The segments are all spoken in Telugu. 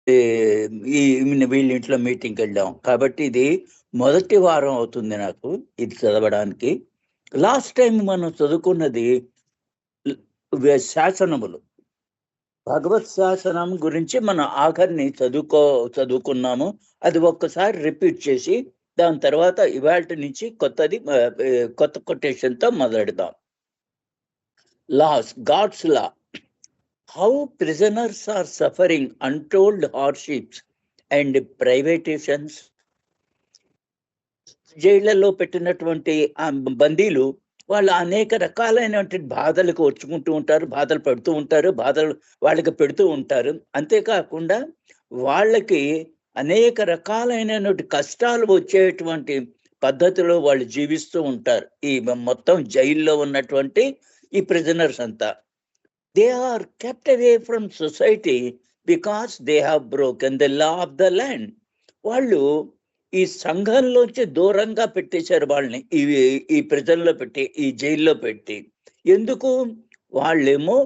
ఈ వీళ్ళ ఇంట్లో మీటింగ్కి వెళ్ళాం. కాబట్టి ఇది మొదటి వారం అవుతుంది నాకు ఇది చదవడానికి. లాస్ట్ టైం మనం చదువుకున్నది శాసనములు. భగవత్ శాసనం గురించి మనం ఆఖరిని చదువుకున్నాము. అది ఒక్కసారి రిపీట్ చేసి దాని తర్వాత ఇవాల్టి నుంచి కొత్త కొటేషన్తో మొదలెడదాం. God's law. How prisoners are suffering untold hardships and privations. జైళ్లలో పెట్టినటువంటి బందీలు వాళ్ళు అనేక రకాలైనటువంటి బాధలకు వచ్చుకుంటూ ఉంటారు, బాధలు పడుతూ ఉంటారు, బాధలు వాళ్ళకి పెడుతూ ఉంటారు. అంతేకాకుండా వాళ్ళకి అనేక రకాలైనటువంటి కష్టాలు వచ్చేటువంటి పద్ధతిలో వాళ్ళు జీవిస్తూ ఉంటారు. ఈ మొత్తం జైల్లో ఉన్నటువంటి ఈ ప్రిజనర్స్ అంతా they are kept away from society because they have broken the law of the land. వాళ్ళు ఈ సంఘంలోంచి దూరంగా పెట్టేశారు వాళ్ళని, ఈ ప్రజల్లో పెట్టి, ఈ జైల్లో పెట్టి. ఎందుకు? వాళ్ళేమో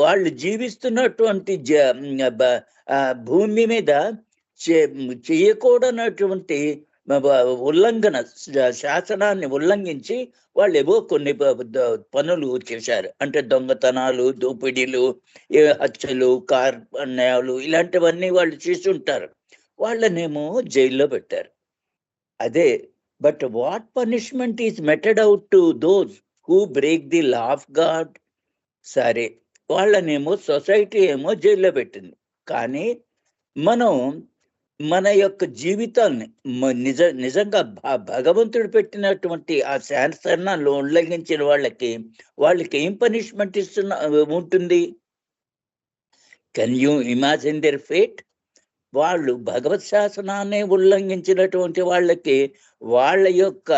వాళ్ళు జీవిస్తున్నటువంటి భూమి మీద చేయకూడనటువంటి ఉల్లంఘన, శాసనాన్ని ఉల్లంఘించి వాళ్ళు ఏవో కొన్ని పనులు చేశారు. అంటే దొంగతనాలు, దోపిడీలు, హత్యలు, కార్యాలు ఇలాంటివన్నీ వాళ్ళు చేసి ఉంటారు. వాళ్ళనేమో జైల్లో పెట్టారు. అదే but what punishment is meted out to those who break the law of God? సరే, వాళ్ళనేమో సొసైటీ ఏమో జైల్లో పెట్టింది. కానీ మనం మన యొక్క జీవితాన్ని నిజంగా భగవంతుడు పెట్టినటువంటి ఆ శాసనాలు ఉల్లంఘించిన వాళ్ళకి ఏం పనిష్మెంట్ ఉంటుంది? Can you imagine their fate? వాళ్ళు భగవత్ శాసనాన్ని ఉల్లంఘించినటువంటి వాళ్ళకి వాళ్ళ యొక్క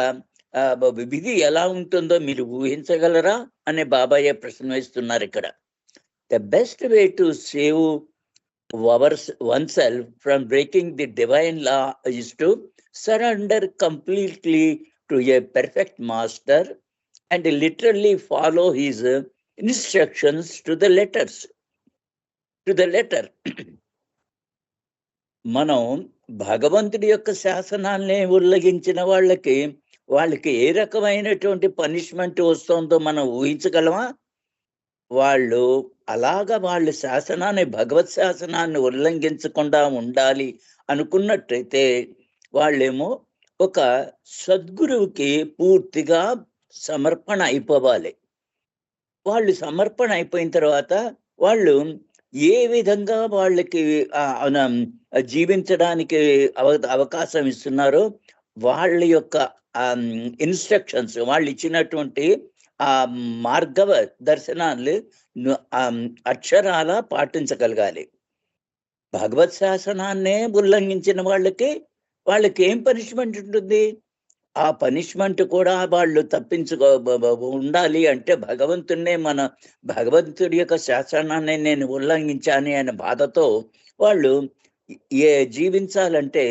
విధి ఎలా ఉంటుందో మీరు ఊహించగలరా అనే బాబాయ్ ప్రశ్న వేస్తున్నారు ఇక్కడ. The best way to save oneself from breaking the divine law is to surrender completely to a perfect master and literally follow his instructions to the letter. మనం భగవంతుడి యొక్క శాసనాన్ని ఉల్లంఘించిన వాళ్ళకి ఏ రకమైనటువంటి పనిష్మెంట్ వస్తుందో మనం ఊహించగలమా? వాళ్ళు శాసనాన్ని, భగవత్ శాసనాన్ని ఉల్లంఘించకుండా ఉండాలి అనుకున్నట్టయితే వాళ్ళేమో ఒక సద్గురువుకి పూర్తిగా సమర్పణ అయిపోవాలి. వాళ్ళు సమర్పణ అయిపోయిన తర్వాత వాళ్ళు ఏ విధంగా వాళ్ళకి జీవించడానికి అవకాశం ఇస్తున్నారో వాళ్ళ యొక్క ఇన్స్ట్రక్షన్స్, వాళ్ళు ఇచ్చినటువంటి ఆ మార్గ దర్శనాలు అక్షరాల పాటించగలగాలి. భగవత్ శాసనాన్నే ఉల్లంఘించిన వాళ్ళకి ఏం పనిష్మెంట్ ఉంటుంది? ఆ పనిష్మెంట్ కూడా వాళ్ళు ఉండాలి అంటే భగవంతుడి యొక్క శాసనాన్ని నేను ఉల్లంఘించాను అనే బాధతో వాళ్ళు జీవించాలంటే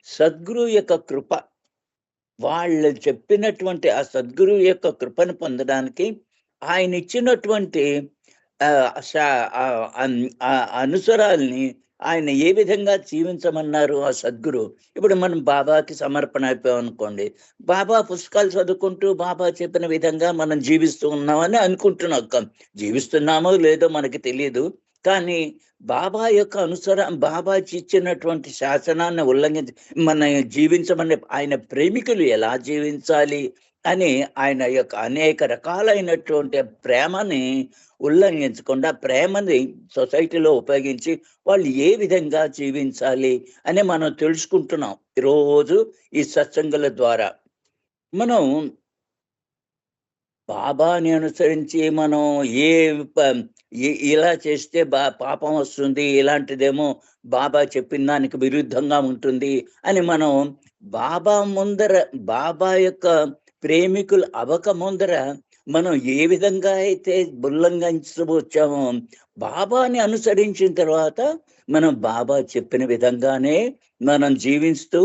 సద్గురు యొక్క కృప, వాళ్ళు చెప్పినటువంటి ఆ సద్గురు యొక్క కృపను పొందడానికి ఆయన ఇచ్చినటువంటి అనుసరాల్ని ఆయన ఏ విధంగా జీవించమన్నారు ఆ సద్గురు. ఇప్పుడు మనం బాబాకి సమర్పణ అయిపోయాం అనుకోండి, బాబా పుస్తకాలు చదువుకుంటూ బాబా చెప్పిన విధంగా మనం జీవిస్తూ ఉన్నామని అనుకుంటున్నాం. జీవిస్తున్నామో లేదో మనకి తెలియదు. కానీ బాబా యొక్క బాబా ఇచ్చినటువంటి శాసనాన్ని ఉల్లంఘించి మన జీవించమని, ఆయన ప్రేమికులు ఎలా జీవించాలి అని ఆయన యొక్క అనేక రకాలైనటువంటి ప్రేమని ఉల్లంఘించకుండా, ప్రేమని సొసైటీలో ఉపయోగించి వాళ్ళు ఏ విధంగా జీవించాలి అని మనం తెలుసుకుంటున్నాం ఈరోజు ఈ సత్సంగుల ద్వారా. మనం బాబాని అనుసరించి మనం ఇలా చేస్తే పాపం వస్తుంది, ఇలాంటిదేమో బాబా చెప్పిన దానికి విరుద్ధంగా ఉంటుంది అని మనం బాబా యొక్క ప్రేమికులు అవక ముందర మనం ఏ విధంగా అయితే ఉల్లంఘించవచ్చామో, బాబాని అనుసరించిన తర్వాత మనం బాబా చెప్పిన విధంగానే మనం జీవిస్తూ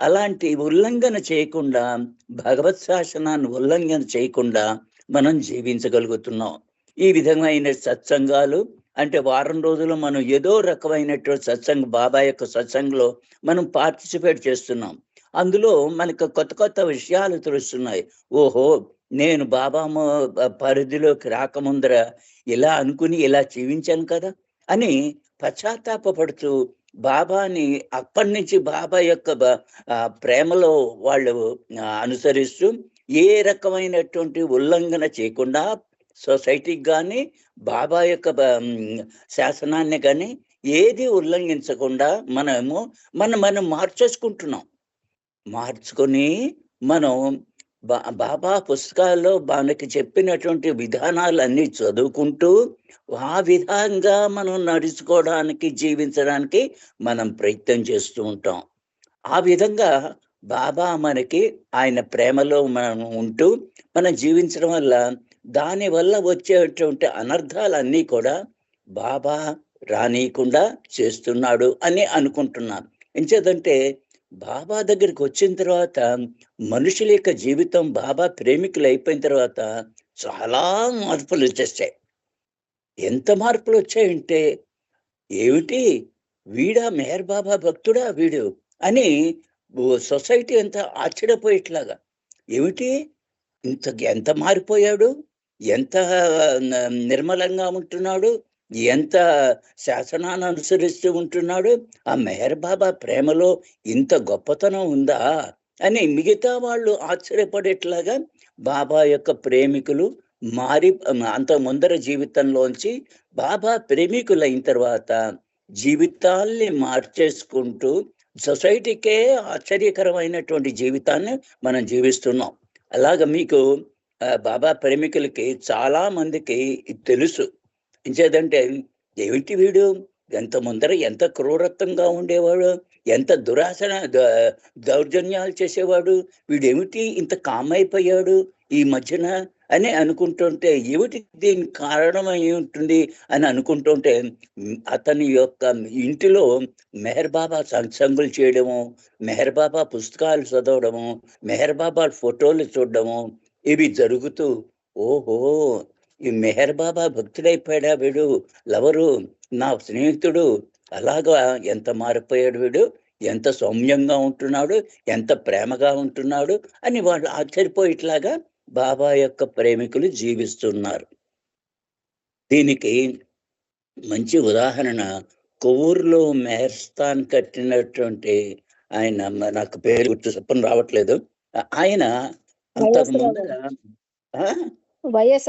అలాంటి ఉల్లంఘన చేయకుండా, భగవత్ శాసనాన్ని ఉల్లంఘన చేయకుండా మనం జీవించగలుగుతున్నాం. ఈ విధమైన సత్సంగాలు అంటే వారం రోజులు మనం ఏదో రకమైనటువంటి బాబా యొక్క సత్సంగంలో మనం పార్టిసిపేట్ చేస్తున్నాం. అందులో మనకు కొత్త కొత్త విషయాలు తెలుస్తున్నాయి. ఓహో, నేను బాబా పరిధిలోకి రాకముందర ఇలా అనుకుని ఇలా జీవించాను కదా అని పశ్చాత్తాపడుతూ బాబాని అప్పటి నుంచి బాబా యొక్క ప్రేమలో వాళ్ళు అనుసరిస్తూ ఏ రకమైనటువంటి ఉల్లంఘన చేయకుండా సొసైటీకి కానీ బాబా యొక్క శాసనాన్ని కానీ ఏది ఉల్లంఘించకుండా మనం మార్చేసుకుంటున్నాం. మార్చుకొని మనం బాబా పుస్తకాల్లో మనకి చెప్పినటువంటి విధానాలన్నీ చదువుకుంటూ ఆ విధంగా మనం నడుచుకోవడానికి, జీవించడానికి మనం ప్రయత్నం చేస్తూ ఉంటాం. ఆ విధంగా బాబా మనకి ఆయన ప్రేమలో మనం ఉంటూ మనం జీవించడం వల్ల దానివల్ల వచ్చేటువంటి అనర్థాలన్నీ కూడా బాబా రానీయకుండా చేస్తున్నాడు అని అనుకుంటున్నాను. ఎంచేదంటే బాబా దగ్గరికి వచ్చిన తర్వాత మనుషుల యొక్క జీవితం బాబా ప్రేమికులు అయిపోయిన తర్వాత చాలా మార్పులు వచ్చేస్తాయి. ఎంత మార్పులు వచ్చాయంటే, ఏమిటి వీడా మెహర్ బాబా భక్తుడా వీడు అని సొసైటీ అంతా ఆశ్చర్యపోయేట్లాగా, ఏమిటి ఎంత మారిపోయాడు, ఎంత నిర్మలంగా ఉంటున్నాడు, ఎంత శాసనాన్ని అనుసరిస్తూ ఉంటున్నాడు, ఆ మెహర్ బాబా ప్రేమలో ఇంత గొప్పతనం ఉందా అని మిగతా వాళ్ళు ఆశ్చర్యపడేట్లాగా బాబా యొక్క ప్రేమికులు మారి అంత ముందర జీవితంలోంచి బాబా ప్రేమికులైన తర్వాత జీవితాల్ని మార్చేసుకుంటూ సొసైటీకే ఆశ్చర్యకరమైనటువంటి జీవితాన్ని మనం జీవిస్తున్నాం. అలాగ మీకు బాబా ప్రేమికులకి చాలా మందికి తెలుసు. ఇంచేదంటే ఏమిటి వీడు ఎంత ముందర ఎంత క్రూరత్వంగా ఉండేవాడు, ఎంత దురాశన దౌర్జన్యాలు చేసేవాడు, వీడేమిటి ఇంత కామైపోయాడు ఈ మధ్యన అని అనుకుంటుంటే, ఏమిటి దీనికి కారణం అయి ఉంటుంది అని అనుకుంటుంటే, అతని యొక్క ఇంటిలో మెహర్ బాబా సత్సంగులు చేయడము, మెహర్ బాబా పుస్తకాలు చదవడము, మెహర్ బాబా ఫోటోలు చూడడము ఇవి జరుగుతూ, ఓహో ఈ మెహర్ బాబా భక్తుడైపోయాడా వీడు, లవరు, నా స్నేహితుడు, అలాగా ఎంత మారిపోయాడు వీడు, ఎంత సౌమ్యంగా ఉంటున్నాడు, ఎంత ప్రేమగా ఉంటున్నాడు అని వాళ్ళు ఆశ్చర్యపోయేట్లాగా బాబా యొక్క ప్రేమికులు జీవిస్తున్నారు. దీనికి మంచి ఉదాహరణ కొవ్వూరులో మెహర్స్థాన్ కట్టినటువంటి ఆయన, నాకు పేరు గుర్తు చెప్పని రావట్లేదు, ఆయన అంతకు ముందర వైఎస్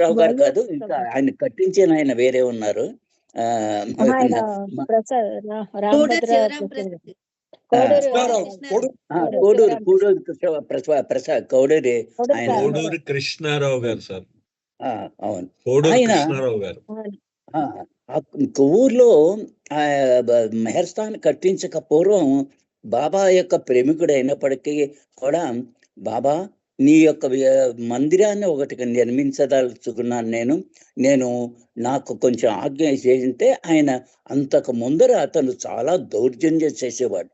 రావు గారు కాదు, ఇంకా ఆయన కట్టించిన ఆయన వేరే ఉన్నారు. కౌడూరి ఆయన కృష్ణారావు గారు సార్. అవును, ఆయన కొవ్వూరులో మెహర్స్థాన్ కట్టించక పూర్వం బాబా యొక్క ప్రేమికుడు అయినప్పటికీ కూడా, బాబా నీ యొక్క మందిరాన్ని ఒకటి నిర్మించదలుచుకున్నాను నేను నాకు కొంచెం ఆజ్ఞ చేస్తే, ఆయన అంతకు ముందర అతను చాలా దౌర్జన్యం చేసేవాడు,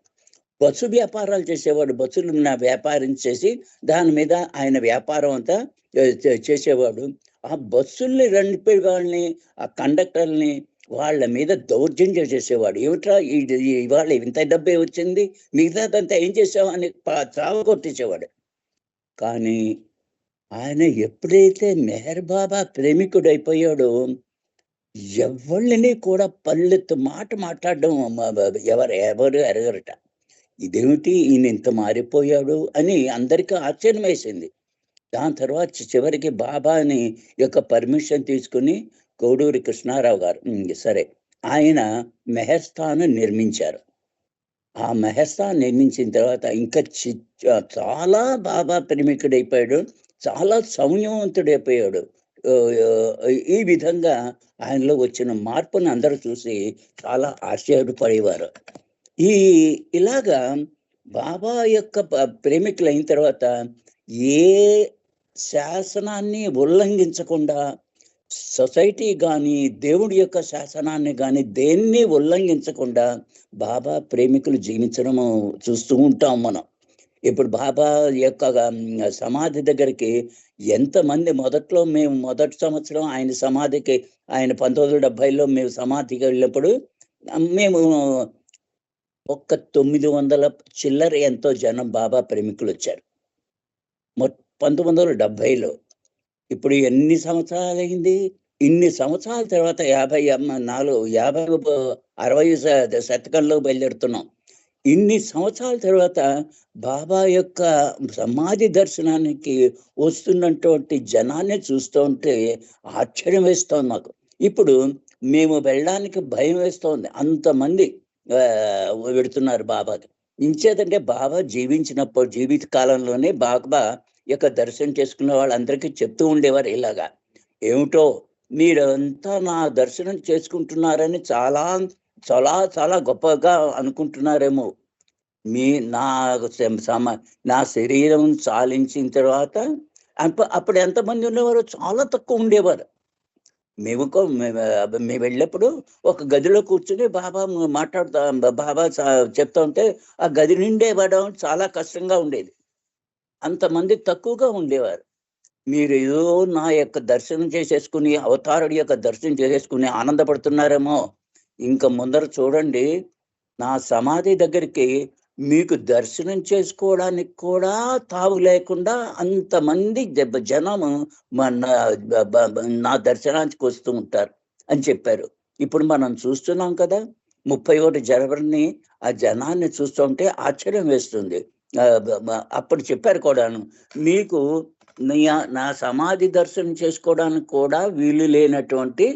బస్సు వ్యాపారాలు చేసేవాడు, బస్సులు వ్యాపారం చేసి దాని మీద ఆయన వ్యాపారం అంతా చేసేవాడు. ఆ బస్సుల్ని నడిపే వాళ్ళని, ఆ కండక్టర్ని వాళ్ళ మీద దౌర్జన్యం చేసేవాడు. ఏమిట్రా ఇవాళ ఇంత డబ్బే వచ్చింది, మిగతాదంతా ఏం చేసావు అని చావ కొట్టించేవాడు. కానీ ఆయన ఎప్పుడైతే మెహర్ బాబా ప్రేమికుడైపోయాడో ఎవరిని కూడా పల్లెత్తు మాట మాట్లాడడం ఎవరు ఎరగరట. ఇదేమిటి ఈయన ఇంత మారిపోయాడు అని అందరికీ ఆశ్చర్యం వేసింది. దాని తర్వాత చివరికి బాబాని యొక్క పర్మిషన్ తీసుకుని కోడూరి కృష్ణారావు గారు సరే ఆయన మెహర్స్థాన్ నిర్మించారు. ఆ మెహర్స్థాన్ నిర్మించిన తర్వాత ఇంకా చాలా బాబా ప్రేమికుడైపోయాడు, చాలా సౌమ్యవంతుడైపోయాడు. ఈ విధంగా ఆయనలో వచ్చిన మార్పును అందరూ చూసి చాలా ఆశ్చర్యపడేవారు. ఇలాగా బాబా యొక్క ప్రేమికులు అయిన తర్వాత ఏ శాసనాన్ని ఉల్లంఘించకుండా, సొసైటీ కానీ దేవుడి యొక్క శాసనాన్ని కానీ దేన్ని ఉల్లంఘించకుండా బాబా ప్రేమికులు జీవించడం చూస్తూ ఉంటాం మనం. ఇప్పుడు బాబా యొక్క సమాధి దగ్గరికి ఎంతమంది, మొదట్లో మేము మొదటి సంవత్సరం ఆయన సమాధికి, ఆయన 1970లో మేము సమాధికి వెళ్ళినప్పుడు మేము ఒక్క 900 చిల్లర ఎంతో జనం బాబా ప్రేమికులు వచ్చారు 1970లో. ఇప్పుడు ఎన్ని సంవత్సరాలు అయింది? ఇన్ని సంవత్సరాల తర్వాత 60 శతకంలో బయలుదేరుతున్నాం. ఇన్ని సంవత్సరాల తర్వాత బాబా యొక్క సమాధి దర్శనానికి వస్తున్నటువంటి జనాన్ని చూస్తూ ఉంటే ఆశ్చర్యం వేస్తోంది మాకు. ఇప్పుడు మేము వెళ్ళడానికి భయం వేస్తోంది, అంతమంది వెడుతున్నారు బాబాకి. ఇంచేతంటే బాబా జీవించినప్పుడు, జీవిత కాలంలోనే బాబా యొక్క దర్శనం చేసుకున్న వాళ్ళందరికీ చెప్తూ ఉండేవారు ఇలాగా, ఏమిటో మీరంతా నా దర్శనం చేసుకుంటున్నారని చాలా చాలా చాలా గొప్పగా అనుకుంటున్నారేమో. నా శరీరం చాలించిన తర్వాత అప్పుడు ఎంతమంది ఉండేవారు? చాలా తక్కువ ఉండేవారు. మేము వెళ్ళినప్పుడు ఒక గదిలో కూర్చుని బాబా మాట్లాడుతా, బాబా చెప్తా ఉంటే ఆ గది నిండేవడం చాలా కష్టంగా ఉండేది. అంతమంది తక్కువగా ఉండేవారు. మీరు ఏదో నా యొక్క దర్శనం చేసేసుకుని, అవతారుడి యొక్క దర్శనం చేసేసుకుని ఆనందపడుతున్నారేమో. ఇంకా ముందర చూడండి, నా సమాధి దగ్గరికి మీకు దర్శనం చేసుకోవడానికి కూడా తావు లేకుండా అంతమంది జనము నా దర్శనానికి వస్తూ ఉంటారు అని చెప్పారు. ఇప్పుడు మనం చూస్తున్నాం కదా, 31 జనవరిని ఆ జనాన్ని చూస్తుంటే ఆశ్చర్యం వేస్తుంది. అప్పుడు చెప్పారు కూడాను, మీకు నా సమాధి దర్శనం చేసుకోవడానికి కూడా వీలు లేనటువంటి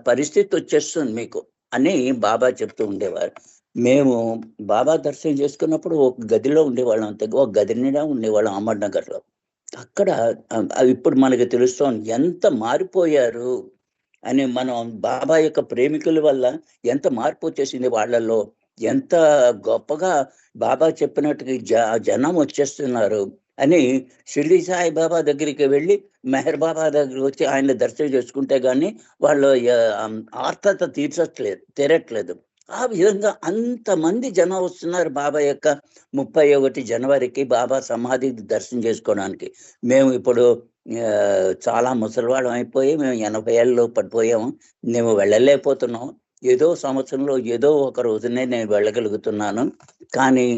పరిస్థితి వచ్చేస్తుంది మీకు అని బాబా చెప్తూ ఉండేవారు. మేము బాబా దర్శనం చేసుకున్నప్పుడు ఒక గదిలో ఉండేవాళ్ళం, అంతే, ఒక గది నిండా ఉండేవాళ్ళం అహ్మద్నగర్లో. అక్కడ ఇప్పుడు మనకి తెలుస్తోంది ఎంత మారిపోయారు అని. మనం బాబా యొక్క ప్రేమికుల వల్ల ఎంత మార్పు వచ్చేసింది వాళ్ళల్లో, ఎంత గొప్పగా బాబా చెప్పినట్టుగా జనం వచ్చేస్తున్నారు అని. షిరిడి సాయి బాబా దగ్గరికి వెళ్ళి మెహర్ బాబా దగ్గరికి వచ్చి ఆయన దర్శనం చేసుకుంటే గానీ వాళ్ళు ఆర్తత తీరట్లేదు. ఆ విధంగా అంతమంది జనం వస్తున్నారు బాబా యొక్క 31 జనవరికి బాబా సమాధి దర్శనం చేసుకోవడానికి. మేము ఇప్పుడు చాలా ముసలివాళ్ళం అయిపోయి మేము 80 ఏళ్ళలో పడిపోయాము. మేము వెళ్ళలేకపోతున్నాం. ఏదో సంవత్సరంలో ఏదో ఒక రోజునే నేను వెళ్ళగలుగుతున్నాను. కానీ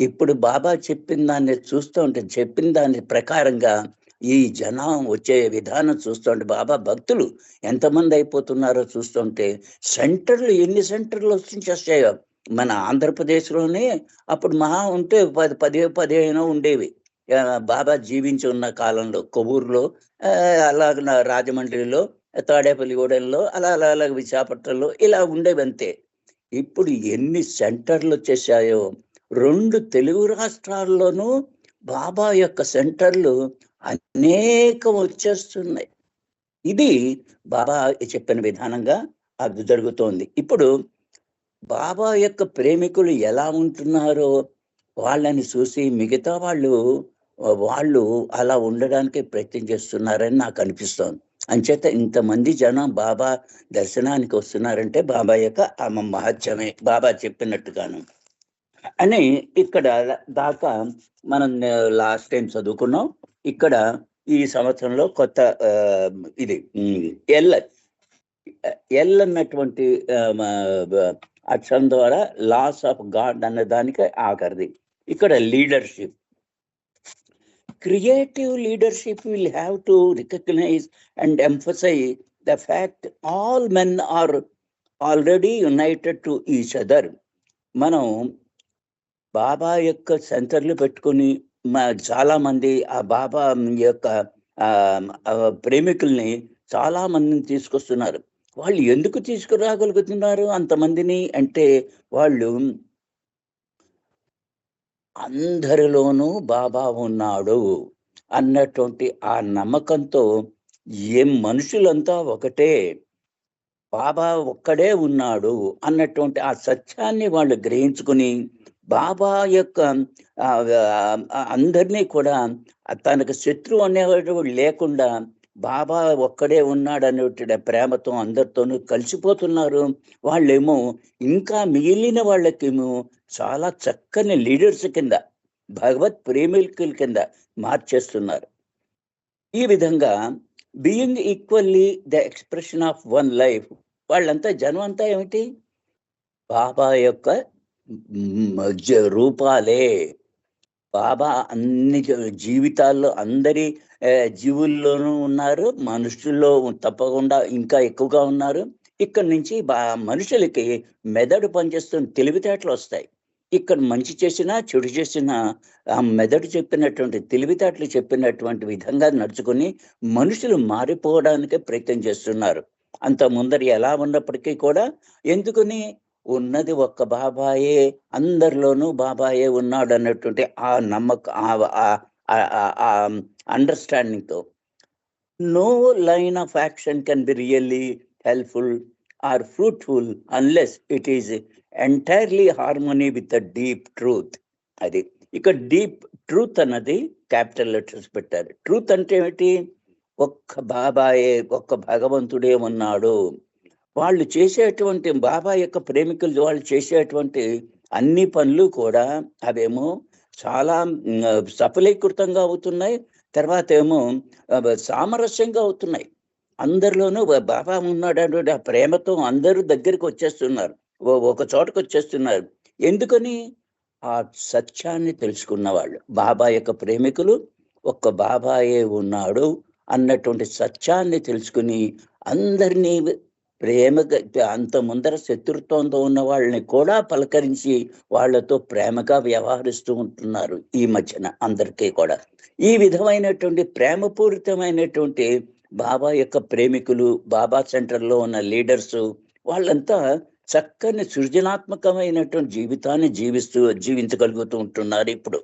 ఇప్పుడు బాబా చెప్పిన దాన్ని చూస్తూ ఉంటే, చెప్పిన దాని ప్రకారంగా ఈ జనం వచ్చే విధానం చూస్తుంటే, బాబా భక్తులు ఎంతమంది అయిపోతున్నారో చూస్తుంటే, సెంటర్లు ఎన్ని సెంటర్లు వచ్చాయో. మన ఆంధ్రప్రదేశ్లోనే అప్పుడు మహా ఉంటే 10-15 ఉండేవి బాబా జీవించి ఉన్న కాలంలో. కొవ్వూరులో, అలాగ రాజమండ్రిలో, తాడేపల్లిగూడెంలో, అలా విశాఖపట్నంలో ఇలా ఉండేవి అంతే. ఇప్పుడు ఎన్ని సెంటర్లు వచ్చేసాయో. 2 తెలుగు రాష్ట్రాల్లోనూ బాబా యొక్క సెంటర్లు అనేకం వచ్చేస్తున్నాయి. ఇది బాబా చెప్పిన విధానంగా అది జరుగుతోంది. ఇప్పుడు బాబా యొక్క ప్రేమికులు ఎలా ఉంటున్నారో వాళ్ళని చూసి మిగతా వాళ్ళు అలా ఉండడానికి ప్రయత్నం చేస్తున్నారని నాకు అనిపిస్తోంది. అంచేత ఇంతమంది జనం బాబా దర్శనానికి వస్తున్నారంటే బాబా యొక్క మహత్యమే, బాబా చెప్పినట్టుగాను అని. ఇక్కడ దాకా మనం లాస్ట్ టైం చదువుకున్నాం. ఇక్కడ ఈ సంవత్సరంలో కొత్త ఇది ఎల్ అన్నటువంటి అక్షరం ద్వారా లాస్ ఆఫ్ గాడ్ అన్న దానికి ఆఖరిది. ఇక్కడ leadership, creative leadership will have to recognize and emphasize the fact all men are already united to each other. మనం బాబా యొక్క సెంటర్లు పెట్టుకుని చాలా మంది ఆ బాబా యొక్క ప్రేమికుల్ని చాలా మందిని తీసుకొస్తున్నారు. వాళ్ళు ఎందుకు తీసుకురాగలుగుతున్నారు అంతమందిని అంటే, వాళ్ళు అందరిలోనూ బాబా ఉన్నాడు అన్నటువంటి ఆ నమ్మకంతో, మనుషులంతా ఒకటే, బాబా ఒక్కడే ఉన్నాడు అన్నటువంటి ఆ సత్యాన్ని వాళ్ళు గ్రహించుకుని, బాబా యొక్క అందరినీ కూడా తనకు శత్రువు అనేవాడు లేకుండా బాబా ఒక్కడే ఉన్నాడు అనేటువంటి ప్రేమతో అందరితోనూ కలిసిపోతున్నారు. వాళ్ళేమో ఇంకా మిగిలిన వాళ్ళకేమో చాలా చక్కని లీడర్స్ కింద భగవత్ ప్రేమికుల కింద మార్చేస్తున్నారు. ఈ విధంగా being equally the expression of one life, వాళ్ళంతా జనం అంతా ఏమిటి, బాబా యొక్క రూపాలే. బాబా అన్ని జీవితాల్లో అందరి జీవుల్లోనూ ఉన్నారు, మనుషుల్లో తప్పకుండా ఇంకా ఎక్కువగా ఉన్నారు. ఇక్కడ నుంచి మనుషులకి మెదడు పనిచేస్తున్న తెలివితేటలు వస్తాయి. ఇక్కడ మంచి చేసినా చెడు చేసినా ఆ మెదడు చెప్పినటువంటి తెలివితేటలు చెప్పినటువంటి విధంగా నడుచుకుని మనుషులు మారిపోవడానికే ప్రయత్నం చేస్తున్నారు. అంత ముందర ఎలా ఉన్నప్పటికీ కూడా ఎందుకని ఉన్నది ఒక్క బాబాయే, అందరిలోనూ బాబాయే ఉన్నాడు అన్నటువంటి ఆ నమ్మకం, అండర్స్టాండింగ్ తో no line of action can be really helpful or fruitful unless it is entirely harmony with the deep truth. అది ఇక్కడ డీప్ ట్రూత్ అన్నది క్యాపిటల్ లెటర్స్ పెట్టారు. ట్రూత్ అంటే ఏమిటి, ఒక్క బాబాయే, ఒక్క భగవంతుడే ఉన్నాడు. వాళ్ళు చేసేటువంటి బాబా యొక్క ప్రేమికులు వాళ్ళు చేసేటువంటి అన్ని పనులు కూడా అవేమో చాలా సఫలీకృతంగా అవుతున్నాయి. తర్వాత ఏమో సామరస్యంగా అవుతున్నాయి. అందరిలోనూ బాబా ఉన్నాడు అంటే ఆ ప్రేమతో అందరూ దగ్గరికి వచ్చేస్తున్నారు, ఒక చోటకు వచ్చేస్తున్నారు. ఎందుకని, ఆ సత్యాన్ని తెలుసుకున్న వాళ్ళు, బాబా యొక్క ప్రేమికులు ఒక్క బాబాయే ఉన్నాడు అన్నటువంటి సత్యాన్ని తెలుసుకుని అందరినీ ప్రేమగా, అంత ముందర శత్రుత్వంతో ఉన్న వాళ్ళని కూడా పలకరించి వాళ్ళతో ప్రేమగా వ్యవహరిస్తూ ఉంటున్నారు ఈ మధ్యన అందరికీ కూడా. ఈ విధమైనటువంటి ప్రేమపూరితమైనటువంటి బాబా యొక్క ప్రేమికులు, బాబా సెంటర్లో ఉన్న లీడర్స్, వాళ్ళంతా చక్కని సృజనాత్మకమైనటువంటి జీవితాన్ని జీవించగలుగుతూ ఉంటున్నారు. ఇప్పుడు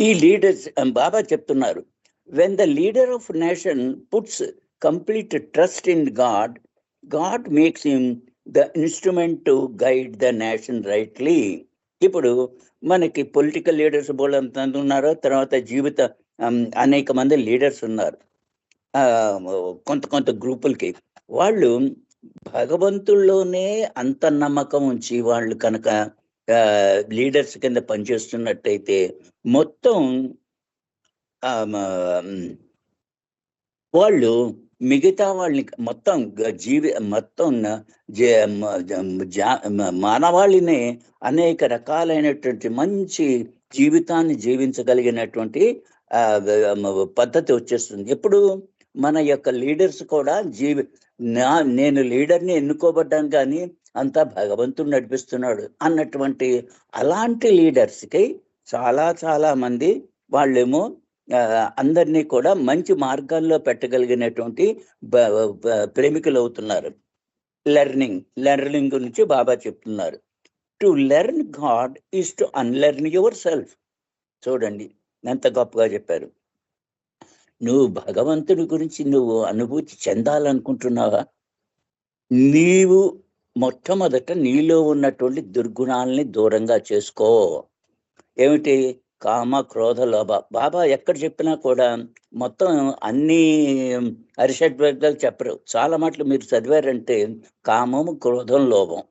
ఈ లీడర్స్, బాబా చెప్తున్నారు, when the leader of nation puts complete trust in God, God makes him the instrument to guide the nation rightly. ఇప్పుడు మనకి పొలిటికల్ లీడర్స్ బోళ్ళంత ఉన్నారు, తర్వాత జీవిత అనేక మంది లీడర్స్ ఉన్నారు కొంత గ్రూపులకి. వాళ్ళు భగవంతుల్లోనే అంత నమ్మకం ఉంచి వాళ్ళు కనుక లీడర్స్ కింద పనిచేస్తున్నట్టయితే మొత్తం వాళ్ళు మిగతా వాళ్ళని మొత్తం మానవాళిని అనేక రకాలైనటువంటి మంచి జీవితాన్ని జీవించగలిగినటువంటి పద్ధతి వచ్చేస్తుంది. ఎప్పుడు మన యొక్క లీడర్స్ కూడా నేను లీడర్ని ఎన్నుకోబడ్డాను కానీ అంతా భగవంతుడు నడిపిస్తున్నాడు అన్నటువంటి అలాంటి లీడర్స్కి చాలా మంది వాళ్ళేమో అందరినీ కూడా మంచి మార్గాల్లో పెట్టగలిగినటువంటి ప్రేమికులు అవుతున్నారు. లెర్నింగ్ గురించి బాబా చెప్తున్నారు. To learn God is to unlearn your self. చూడండి ఎంత గొప్పగా చెప్పారు. నువ్వు భగవంతుడి గురించి నువ్వు అనుభూతి చెందాలనుకుంటున్నావా, నీవు మొట్టమొదట నీలో ఉన్నటువంటి దుర్గుణాలని దూరంగా చేసుకో. ఏమిటి, కామ క్రోధ లోభ. బాబా ఎక్కడ చెప్పినా కూడా మొత్తం అన్ని అరిషడ్వర్గాలు చెప్పరు, చాలా మాటలు మీరు చదివారంటే కామము, క్రోధం, లోభం,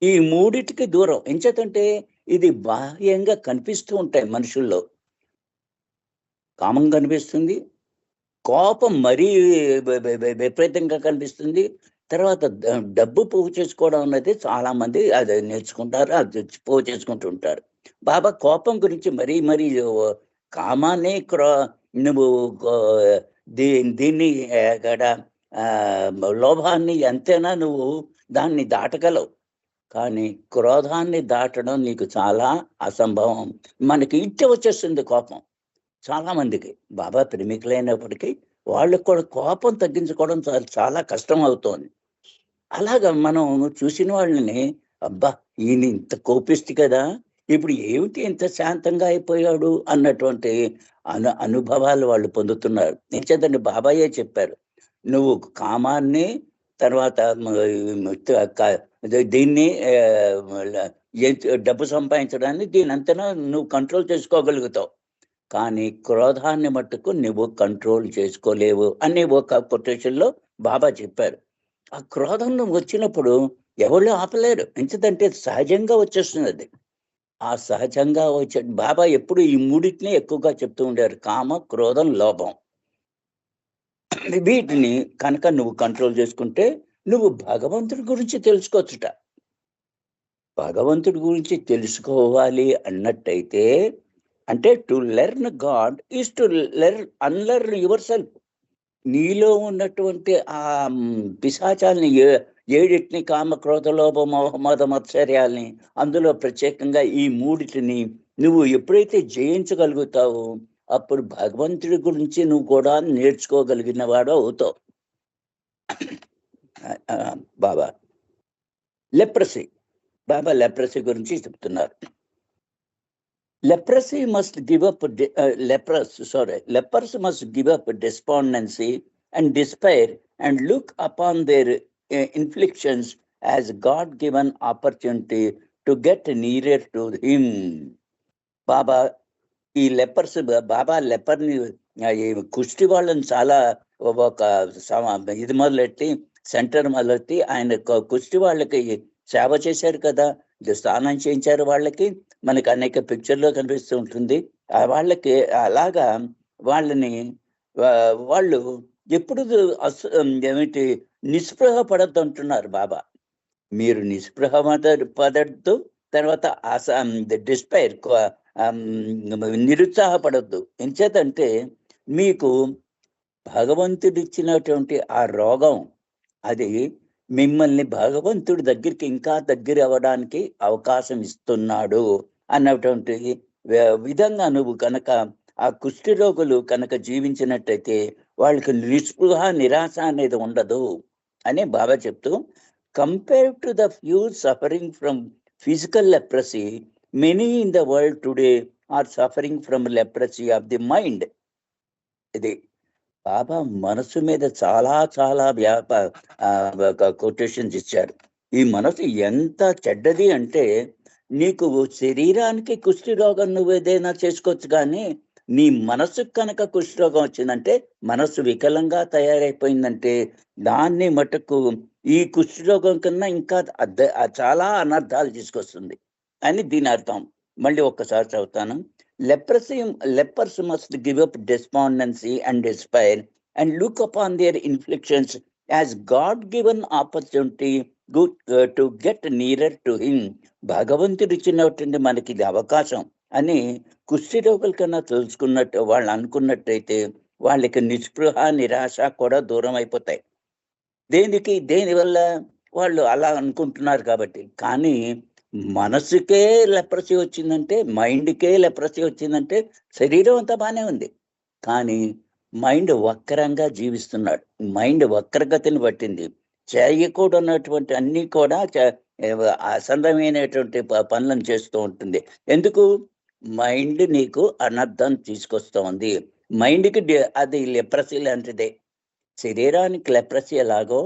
ఈ మూడిటికి దూరం. ఎంచేతంటే ఇది బాహ్యంగా కనిపిస్తూ ఉంటాయి మనుషుల్లో. కామం కనిపిస్తుంది, కోపం మరీ విపరీతంగా కనిపిస్తుంది, తర్వాత డబ్బు పోగు చేసుకోవడం అనేది చాలా మంది అది నేర్చుకుంటారు, అది పోగు చేసుకుంటూ ఉంటారు. బాబా కోపం గురించి మరీ కామాన్ని నువ్వు దీన్ని లోభాన్ని ఎంతైనా నువ్వు దాన్ని దాటగలవు, కానీ క్రోధాన్ని దాటడం నీకు చాలా అసంభవం. మనకి ఇట్టే వచ్చేస్తుంది కోపం చాలా మందికి. బాబా ప్రేమికులైనప్పటికీ వాళ్ళకు కూడా కోపం తగ్గించుకోవడం చాలా కష్టం అవుతోంది. అలాగా మనం చూసిన వాళ్ళని, అబ్బా ఈయన ఇంత కోపిష్టి కదా, ఇప్పుడు ఏమిటి ఇంత శాంతంగా అయిపోయాడు అన్నటువంటి అనుభవాలు వాళ్ళు పొందుతున్నారు. నిజంగా బాబాయే చెప్పారు, నువ్వు కామాన్ని, తర్వాత దీన్ని డబ్బు సంపాదించడాన్ని దీనంతనా నువ్వు కంట్రోల్ చేసుకోగలుగుతావు, కానీ క్రోధాన్ని మట్టుకు నువ్వు కంట్రోల్ చేసుకోలేవు అని ఒక కొటేషన్లో బాబా చెప్పారు. ఆ క్రోధం వచ్చినప్పుడు ఎవరు ఆపలేరు, ఎందుకంటే సహజంగా వచ్చేస్తున్నది. ఆ సహజంగా వచ్చే బాబా ఎప్పుడు ఈ మూడింటిని ఎక్కువగా చెప్తూ ఉండారు, కామ, క్రోధం, లోభం. వీటిని కనుక నువ్వు కంట్రోల్ చేసుకుంటే నువ్వు భగవంతుడి గురించి తెలుసుకోవచ్చుట. భగవంతుడి గురించి తెలుసుకోవాలి అన్నట్టయితే, అంటే to learn God is to unlearn your self. నీలో ఉన్నటువంటి ఆ పిశాచాలని ఏడిటిని, కామ, క్రోధ, లోభ, మోహ, మద, మత్సర్యాల్ని, అందులో ప్రత్యేకంగా ఈ మూడిటిని నువ్వు ఎప్పుడైతే జయించగలుగుతావో అప్పుడు భగవంతుడి గురించి నువ్వు కూడా నేర్చుకోగలిగిన వాడు అవుతావు. బాబా లెప్రసీ, బాబా లెప్రసీ గురించి చెప్తున్నారు. Leprosy must give up, lepers must give up despondency and despair and look upon their inflictions as God-given opportunity to get nearer to Him. బాబా ఈ లెపర్స్, బాబా లెపర్ని, కుష్టి వాళ్ళని చాలా ఒక ఇది మొదలెట్టి, సెంటర్ మొదలెట్టి ఆయన కుష్టి వాళ్ళకి సేవ చేశారు కదా, స్నానం చేయించారు వాళ్ళకి. మనకి అనేక పిక్చర్లో కనిపిస్తూ ఉంటుంది. వాళ్ళకి అలాగా వాళ్ళని వాళ్ళు ఎప్పుడు ఏమిటి నిస్పృహ పడద్దు అంటున్నారు బాబా. మీరు నిస్పృహ పడద్దు, తర్వాత డిస్పైర్, నిరుత్సాహపడద్దు. ఎంచేతంటే మీకు భగవంతుడిచ్చినటువంటి ఆ రోగం అది మిమ్మల్ని భగవంతుడి దగ్గరికి ఇంకా దగ్గర అవ్వడానికి అవకాశం ఇస్తున్నాడు అన్నటువంటి విధంగా నువ్వు కనుక ఆ కుష్టి రోగులు కనుక జీవించినట్టయితే వాళ్ళకి నిస్పృహ, నిరాశ అనేది ఉండదు అని బాబా చెప్తూ, compare to the few suffering from physical leprosy, many in the world today are suffering from leprosy of the mind. ఇది బాబా మనసు మీద చాలా చాలా కొటేషన్స్ ఇచ్చారు. ఈ మనసు ఎంత చెడ్డది అంటే, నీకు శరీరానికి కుష్టి రోగం నువ్వు ఏదైనా చేసుకోవచ్చు, కానీ నీ మనసుకు కనుక కుష్టి రోగం వచ్చిందంటే, మనసు వికలంగా తయారైపోయిందంటే దాన్ని మటుకు ఈ కుష్టి రోగం కన్నా ఇంకా చాలా అనర్థాలు తీసుకొస్తుంది అని దీని అర్థం. మళ్ళీ ఒక్కసారి చదువుతాను. Lepers must give up despondency and despair and look upon their inflictions as God-given opportunity to get nearer to Him. భగవంతుడు ఇచ్చినటువంటి మనకి ఇది అవకాశం అని కుష్టి రోగుల కన్నా తెలుసుకున్నట్టు వాళ్ళు అనుకున్నట్టయితే వాళ్ళకి నిస్పృహ, నిరాశ కూడా దూరం అయిపోతాయి. దేనివల్ల వాళ్ళు అలా అనుకుంటున్నారు కాబట్టి. కానీ మనసుకే లెప్రసీ వచ్చిందంటే, మైండ్కే లెప్రసీ వచ్చిందంటే శరీరం అంతా బాగానే ఉంది, కానీ మైండ్ వక్రంగా జీవిస్తున్నాడు. మైండ్ వక్రగతిని పట్టింది. చేయకూడనటువంటి అన్ని కూడా అసందమైనటువంటి పనులను చేస్తూ ఉంటుంది. ఎందుకు? మైండ్ నీకు అనర్థం తీసుకొస్తోంది. మైండ్కి అది లెప్రసీ లాంటిదే. శరీరానికి లెప్రసీ ఎలాగో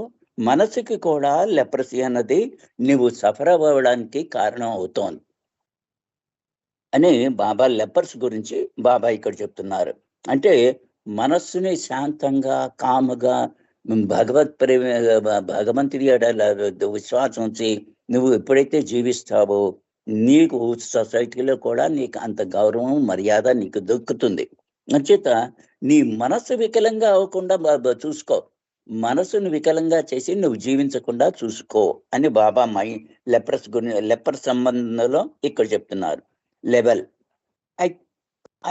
మనసుకి కూడా లెప్రసీ అన్నది నువ్వు సఫర్ అవ్వడానికి కారణం అవుతోంది అని బాబా లెపర్స్ గురించి బాబా ఇక్కడ చెప్తున్నారు. అంటే మనస్సుని శాంతంగా, కాముగా, భగవంతుడి విశ్వాసం ఉంచి నువ్వు ఎప్పుడైతే జీవిస్తావో నీకు సొసైటీలో కూడా నీకు అంత గౌరవం, మర్యాద నీకు దొక్కుతుంది. అంచేత నీ మనస్సు వికలంగా అవ్వకుండా చూసుకో, మనసును వికలంగా చేసి నువ్వు జీవించకుండా చూసుకో అని బాబా లెపర్ సంబంధంలో ఇక్కడ చెప్తున్నారు. Level,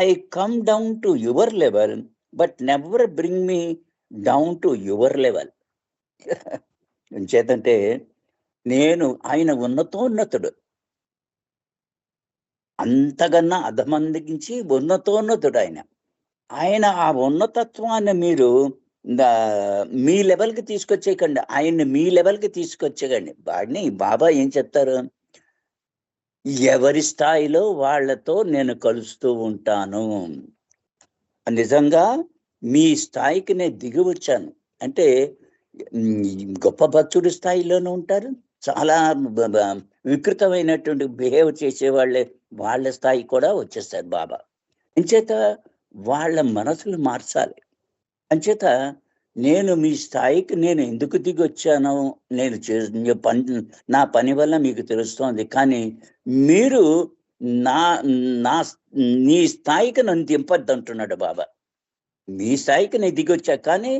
I come down to your level but never bring me down to your level. చేతంటే ఆయన ఉన్నతోన్నతుడు, అంతకన్నా అధమందించి ఉన్నతోన్నతుడు ఆయన ఆ ఉన్నతత్వాన్ని మీరు మీ లెవెల్కి తీసుకొచ్చేయకండి, ఆయన్ని మీ లెవెల్కి తీసుకొచ్చేయండి. వాడిని బాబా ఏం చెప్తారు? ఎవరి స్థాయిలో వాళ్ళతో నేను కలుస్తూ ఉంటాను. నిజంగా మీ స్థాయికి నేను దిగి వచ్చాను అంటే గొప్ప భక్తుడి స్థాయిలోనూ ఉంటారు, చాలా వికృతమైనటువంటి బిహేవ్ చేసే వాళ్ళ స్థాయి కూడా వచ్చేస్తారు బాబా. అంచేత వాళ్ళ మనసులు మార్చాలి. అంచేత నేను మీ స్థాయికి నేను ఎందుకు దిగి వచ్చానో నేను నా పని వల్ల మీకు తెలుస్తోంది, కానీ మీరు నా నా నీ స్థాయికి నన్ను దింపద్దు అంటున్నాడు బాబా. మీ స్థాయికి నేను దిగొచ్చా, కానీ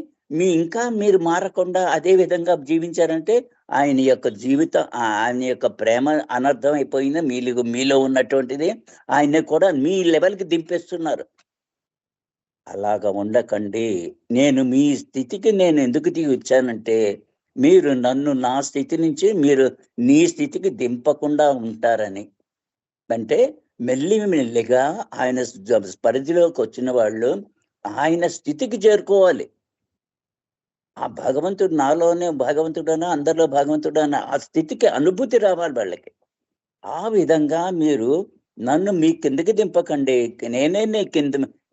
ఇంకా మీరు మారకుండా అదే విధంగా జీవించారంటే ఆయన యొక్క జీవితం, ఆయన యొక్క ప్రేమ అనర్థం అయిపోయింది. మీలో ఉన్నటువంటిది ఆయన్ని కూడా మీ లెవెల్కి దింపేస్తున్నారు. అలాగా ఉండకండి. నేను మీ స్థితికి నేను ఎందుకు దిగి వచ్చానంటే మీరు నన్ను నా స్థితి నుంచి మీరు నీ స్థితికి దింపకుండా ఉంటారని. అంటే మెల్లిగా ఆయన పరిధిలోకి వచ్చిన వాళ్ళు ఆయన స్థితికి చేరుకోవాలి. ఆ భగవంతుడు నాలోనే భగవంతుడనా, అందరిలో భగవంతుడనా, ఆ స్థితికి అనుభూతి రావాలి వాళ్ళకి. ఆ విధంగా మీరు నన్ను మీ కిందకి దింపకండి, నేనే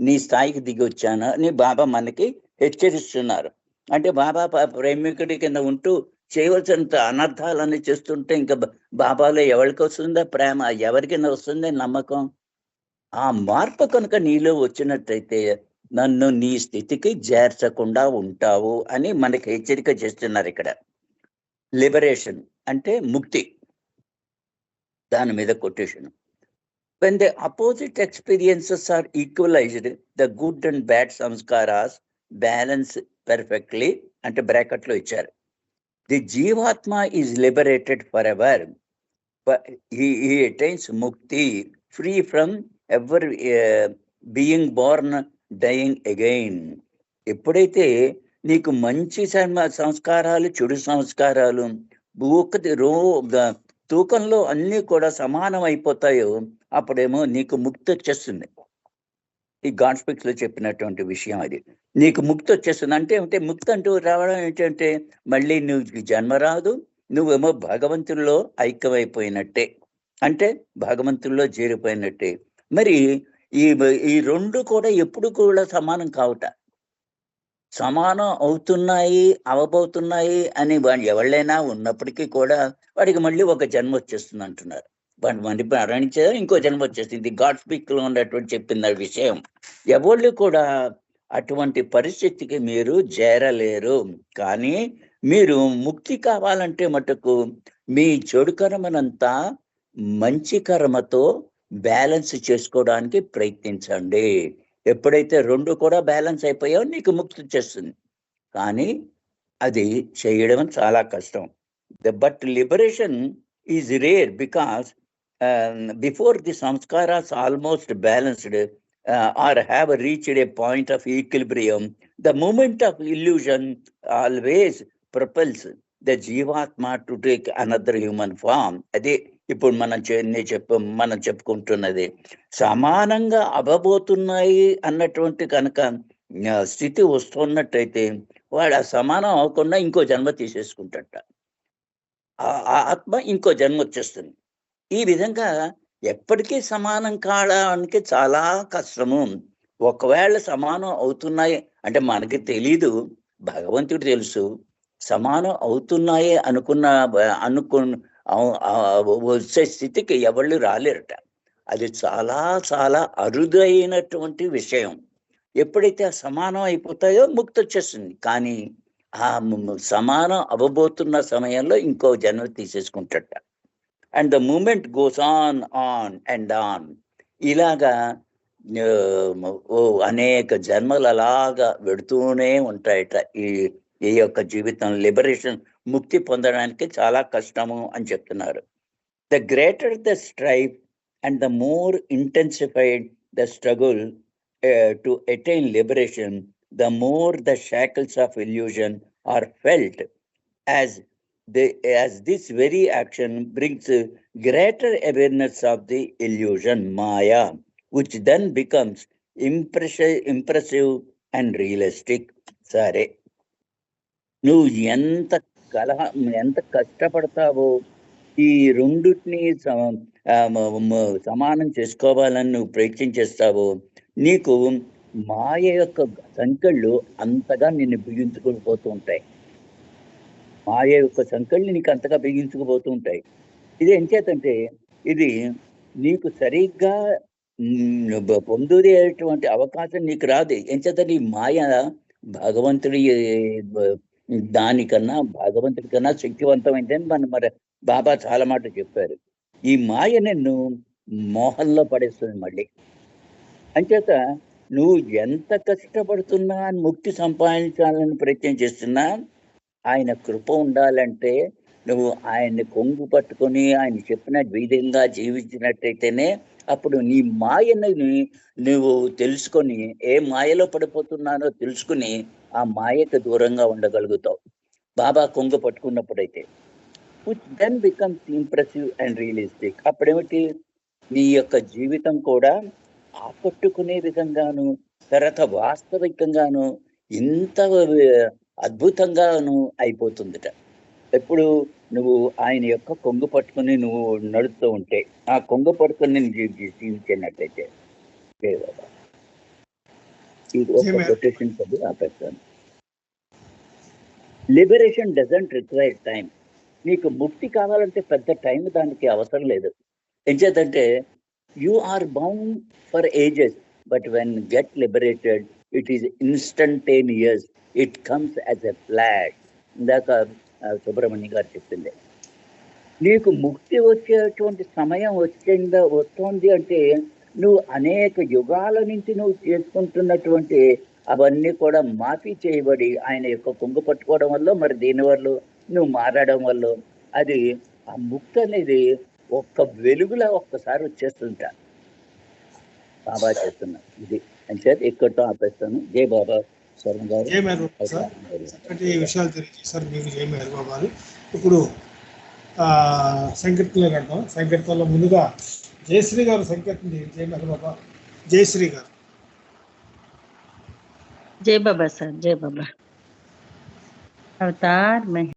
నీ స్థాయికి దిగి వచ్చాను అని బాబా మనకి హెచ్చరిస్తున్నారు. అంటే బాబా ప్రేమికుడి కింద ఉంటూ చేయవలసినంత అనర్థాలన్నీ చేస్తుంటే ఇంకా బాబాలో ఎవరికి వస్తుందా ప్రేమ, ఎవరికైనా వస్తుందే నమ్మకం? ఆ మార్పు కనుక నీలో వచ్చినట్టయితే నన్ను నీ స్థితికి చేర్చకుండా ఉంటావు అని మనకి హెచ్చరిక చేస్తున్నారు ఇక్కడ. లిబరేషన్ అంటే ముక్తి, దాని మీద quotation. When the opposite experiences are equalized, the good and bad samskaras balance perfectly. అంటే బ్రాకెట్ లో ఇచ్చారు. The Jivatma is liberated forever. But he attains mukti, free from ever being born, dying again. ఎప్పుడైతే నీకు మంచి సంస్కారాలు, చెడు సంస్కారాలు తూకంలో అన్నీ కూడా సమానం అయిపోతాయో అప్పుడేమో నీకు ముక్తి వచ్చేస్తుంది. ఈ గాడ్ స్పీక్స్ లో చెప్పినటువంటి విషయం అది. నీకు ముక్తి వచ్చేస్తుంది అంటే ఏమిటి? ముక్తి అంటూ రావడం ఏంటంటే మళ్ళీ నువ్వు జన్మ రాదు, నువ్వేమో భగవంతుల్లో ఐక్యమైపోయినట్టే, అంటే భగవంతుల్లో చేరిపోయినట్టే. మరి ఈ రెండు కూడా ఎప్పుడు కూడా సమానం కావట. సమానం అవుతున్నాయి, అవబోతున్నాయి అని ఎవళ్ళైనా ఉన్నప్పటికీ కూడా వాడికి మళ్ళీ ఒక జన్మ వచ్చేస్తుంది అంటున్నారు. వాడు మళ్ళీ మరణించే ఇంకో జన్మ వచ్చేస్తుంది. గాడ్ స్పీక్ లో ఉన్నటువంటి చెప్పింది విషయం. ఎవళ్ళు కూడా అటువంటి పరిస్థితికి మీరు చేరలేరు. కానీ మీరు ముక్తి కావాలంటే మటుకు మీ చెడు కర్మనంతా మంచి కర్మతో బ్యాలెన్స్ చేసుకోవడానికి ప్రయత్నించండి. ఎప్పుడైతే రెండు కూడా బ్యాలెన్స్ అయిపోయావో నీకు ముక్తి వచ్చేస్తుంది. కానీ అది చేయడం చాలా కష్టం. But liberation is rare because before the sanskaras almost balanced or have reached a point of equilibrium, the moment of illusion always propels the Jivatma to take another human form. అదే ఇప్పుడు మనం చెప్పుకుంటున్నది. సమానంగా అవ్వబోతున్నాయి అన్నటువంటి కనుక స్థితి వస్తున్నట్టయితే వాడు ఆ సమానం అవ్వకుండా ఇంకో జన్మ తీసేసుకుంటాట. ఆ ఆత్మ ఇంకో జన్మ వచ్చేస్తుంది. ఈ విధంగా ఎప్పటికీ సమానం కావడానికి చాలా కష్టము. ఒకవేళ సమానం అవుతున్నాయి అంటే మనకి తెలీదు, భగవంతుడు తెలుసు. సమానం అవుతున్నాయి వచ్చే స్థితికి ఎవళ్ళు రాలేరట. అది చాలా చాలా అరుదైనటువంటి విషయం. ఎప్పుడైతే ఆ సమానం అయిపోతాయో ముక్తి వచ్చేస్తుంది. కానీ ఆ సమానం అవ్వబోతున్న సమయంలో ఇంకో జన్మ తీసేసుకుంటాట. And the moment goes on and on. ఇలాగా అనేక జన్మలు అలాగా వెడుతూనే ఉంటాయట. ఈ యొక్క జీవితం లిబరేషన్, ముక్తి పొందడానికి చాలా కష్టము అని చెప్తున్నారు. The greater the strife and the more intensified the struggle to attain liberation, the more the shackles of illusion are felt, as this very action brings greater awareness of the illusion Maya, which then becomes impressive and realistic. సరే, నువ్వు ఎంత కష్టపడతావో ఈ రెండుని సమానం చేసుకోవాలని నువ్వు ప్రయత్నం చేస్తావో నీకు మాయ యొక్క సంకెళ్ళు అంతగా నిన్ను బిగించుకొని పోతూ ఉంటాయి. మాయ యొక్క సంకల్ని నీకు అంతగా బిగించుకుపోతూ ఉంటాయి. ఇది ఎంచేతంటే ఇది నీకు సరిగ్గా పొందేటువంటి అవకాశం నీకు రాదు. ఎంచేత నీ మాయ భగవంతుడి భగవంతుడి కన్నా శక్తివంతమైందని మరి బాబా చాలా మాట చెప్పారు. ఈ మాయ నిన్ను మోహంలో పడేస్తుంది మళ్ళీ. అంచేత నువ్వు ఎంత కష్టపడుతున్నా ముక్తి సంపాదించాలని ప్రయత్నం చేస్తున్నా ఆయన కృప ఉండాలంటే నువ్వు ఆయన్ని కొంగు పట్టుకొని ఆయన చెప్పిన విధంగా జీవించినట్టయితేనే అప్పుడు నీ మాయని నువ్వు తెలుసుకొని ఏ మాయలో పడిపోతున్నానో తెలుసుకుని ఆ మాయకు దూరంగా ఉండగలుగుతావు బాబా కొంగు పట్టుకున్నప్పుడైతే. Which then becomes impressive and realistic. అప్పుడేమిటి నీ యొక్క జీవితం కూడా ఆకట్టుకునే విధంగాను తర్వాత వాస్తవికంగాను ఇంత అద్భుతంగాను అయిపోతుందిట. ఎప్పుడు నువ్వు ఆయన యొక్క కొంగు పట్టుకుని నువ్వు నడుస్తూ ఉంటే ఆ కొంగు పట్టుకుని జీవించినట్టయితే. ఇది ఒక కొటేషన్ చదివి ఆపేస్తాను. Liberation doesn't require time. నీకు ముక్తి కావాలంటే పెద్ద టైం దానికి అవసరం లేదు. ఎంచేతంటే you are bound for ages but when get liberated it is instantaneous. It comes as a flash. ఇందాక సుబ్రహ్మణ్య గారు చెప్పింది. నీకు ముక్తి వచ్చేటువంటి సమయం వస్తుంది అంటే నువ్వు అనేక యుగాల నుంచి నువ్వు చేసుకుంటున్నటువంటి అవన్నీ కూడా మాఫీ చేయబడి ఆయన యొక్క కొంగు పట్టుకోవడం వల్ల మరి దీనివల్ల నువ్వు మారడం వల్ల అది ఆ ముక్తి అనేది ఒక్క వెలుగులా ఒక్కసారి వచ్చేస్తుంట. బాబా చేస్తున్నా ఇది అంటే ఇక్కడతో ఆపేస్తాను. జై బాబా. శరణ్ గారు విషయాలు తెలియజేశారు మీకు. జై మేరు బాబా. ఇప్పుడు సంకీర్తనలో కడతాం. సంకీర్తనలో ముందుగా జయశ్రీ గారు సంకీర్తన. జై మేరు బాబా. జయశ్రీ గారు. जय बाबा सर, जय बाबा। अवतार में